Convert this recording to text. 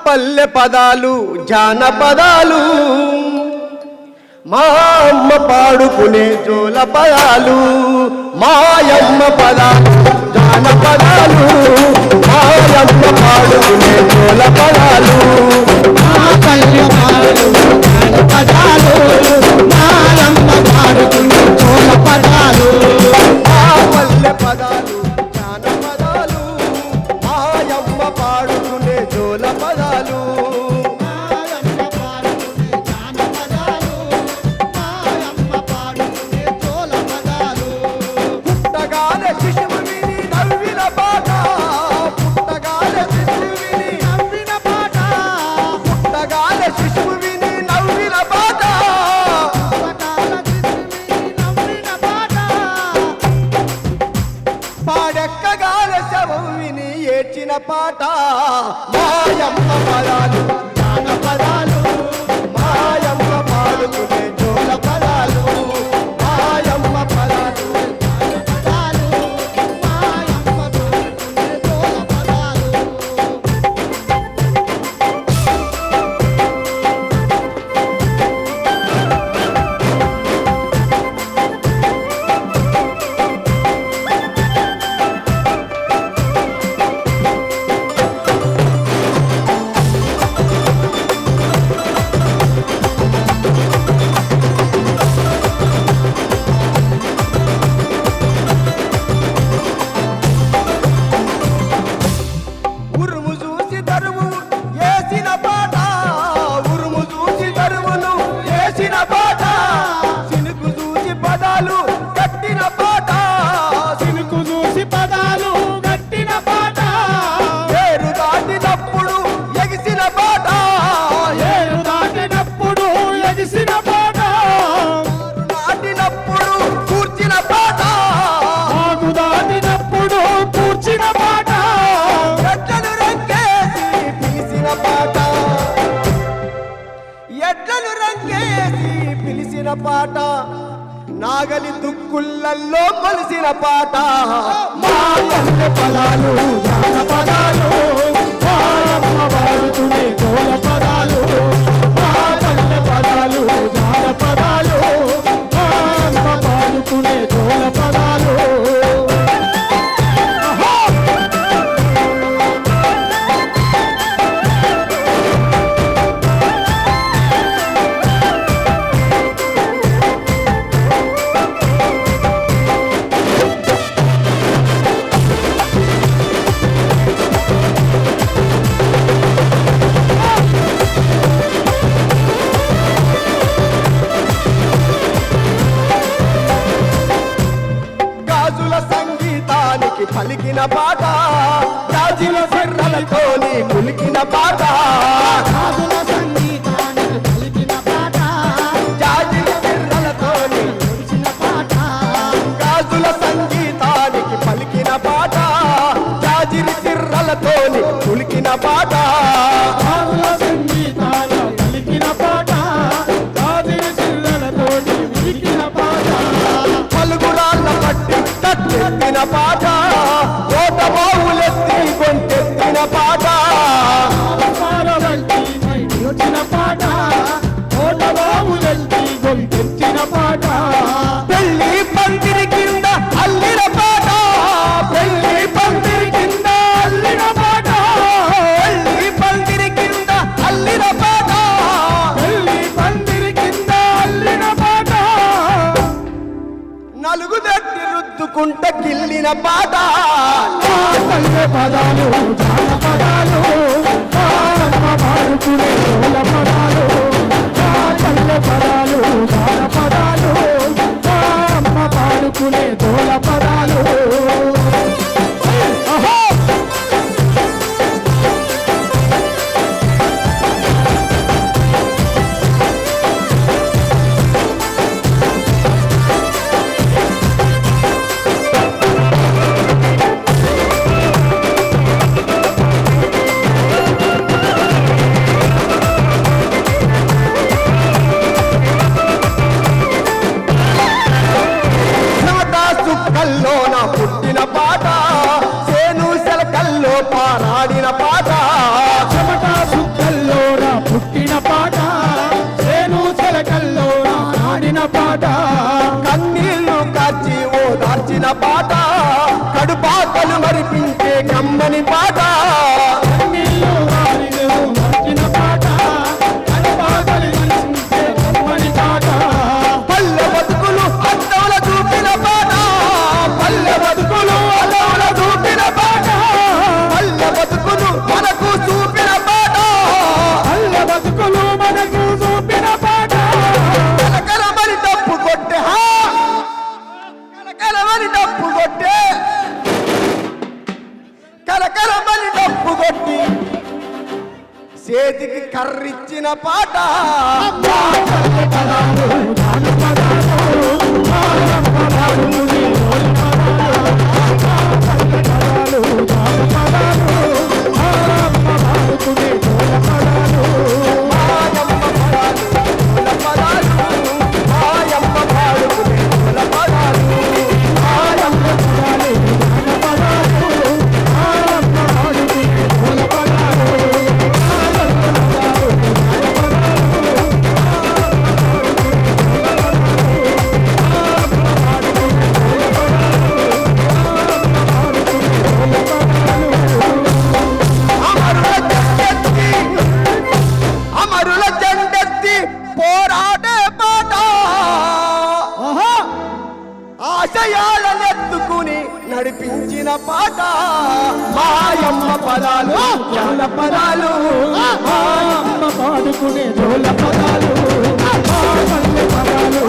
పల్లె పదాలు జానపదాలు మా అమ్మ పాడుకునే జోల పదాలు మాయమ్మ పదాలు జానపదాలు మాయమ్మ పాడుకునే జోల పదాలు మా పల్లె పదాలు జానపదాలు మాయమ్మ పాడుకునే జోల పదాలు మా పల్లె పదాలు జానపదాలు మాయమ్మ పాడుకునే జోల పదాలు ఏడ్చిన పాట మాయమ్మ పదాలు జానపదాలు మాయమ్మ పాడుకునే జోల పదాలు మాయమ్మ పదాలు జానపదాలు మాయమ్మ పాడుకునే జోల పదాలు ఎడ్లను రంగేసి పిలిచిన పాట నాగలి దుక్కుళ్ళల్లో కొలిసిన పాట మా పల్లె పదాలు జానపదాలు మాయమ్మ పాడుకునే జోల పదాలు మా పల్లె పదాలు జానపదాలు మాయమ్మ పాడుకునే జోల పదాలు పలికిన పాట రాజుల సిర్రలతోని కులికిన పాట రాజుల సంగీతానికి పలికిన పాట రాజుల సిర్రలతోని కులికిన పాట రాజుల సంగీతానికి పలికిన పాట రాజుల సిర్రలతోని కులికిన పాట రాజుల సంగీతానికి పలికిన పాట రాజుల సిర్రలతోని కులికిన పాట పలుగురాళ్ళ పట్టి తట్టెత్తిన పాట ఓటబావులెత్తి గొంతెత్తిన పాట వచ్చిన పాట ఓటబావులెత్తి గొంతెత్తిన పాట పెళ్లి పందిరి కింద అల్లిన పాట పెళ్లి పందిరి కింద అల్లిన పాట పెళ్లి పందిరి కింద అల్లిన పాట పెళ్లి పందిరి కింద అల్లిన పాట నలుగు దట్టి రుద్దుకుంట కిల్లిన పాట పల్లె పదాలు జానపదాలు మాయమ్మ పాడుకునే జోల పదాలు పల్లె పదాలు జానపదాలు మాయమ్మ పాడుకునే జోల పదాలు చేతికి కర్రిచ్చిన పాట మా పల్లె పదాలు జానపదాలు మాయమ్మ పాడుకునే జోల పదాలు పదాలు జానపదాలు మాయమ్మ పాడుకునే జోల పదాలు మాయమ్మ పదాలు జోల పదాలు మాయమ్మ పాడుకునే జోల పదాలు మాయమ్మ పదాలు జానపదాలు మాయమ్మ పాడుకునే జోల పదాలు అమరుల జెండెత్తి పోరాడే పాట ఆశయాలనెత్తుకుని నడిపించిన పాట మాయమ్మ పదాలు జ్ఞాన పదాలు మాయమ్మ పాడుకునే జోల పదాలు మా పల్లె పదాలు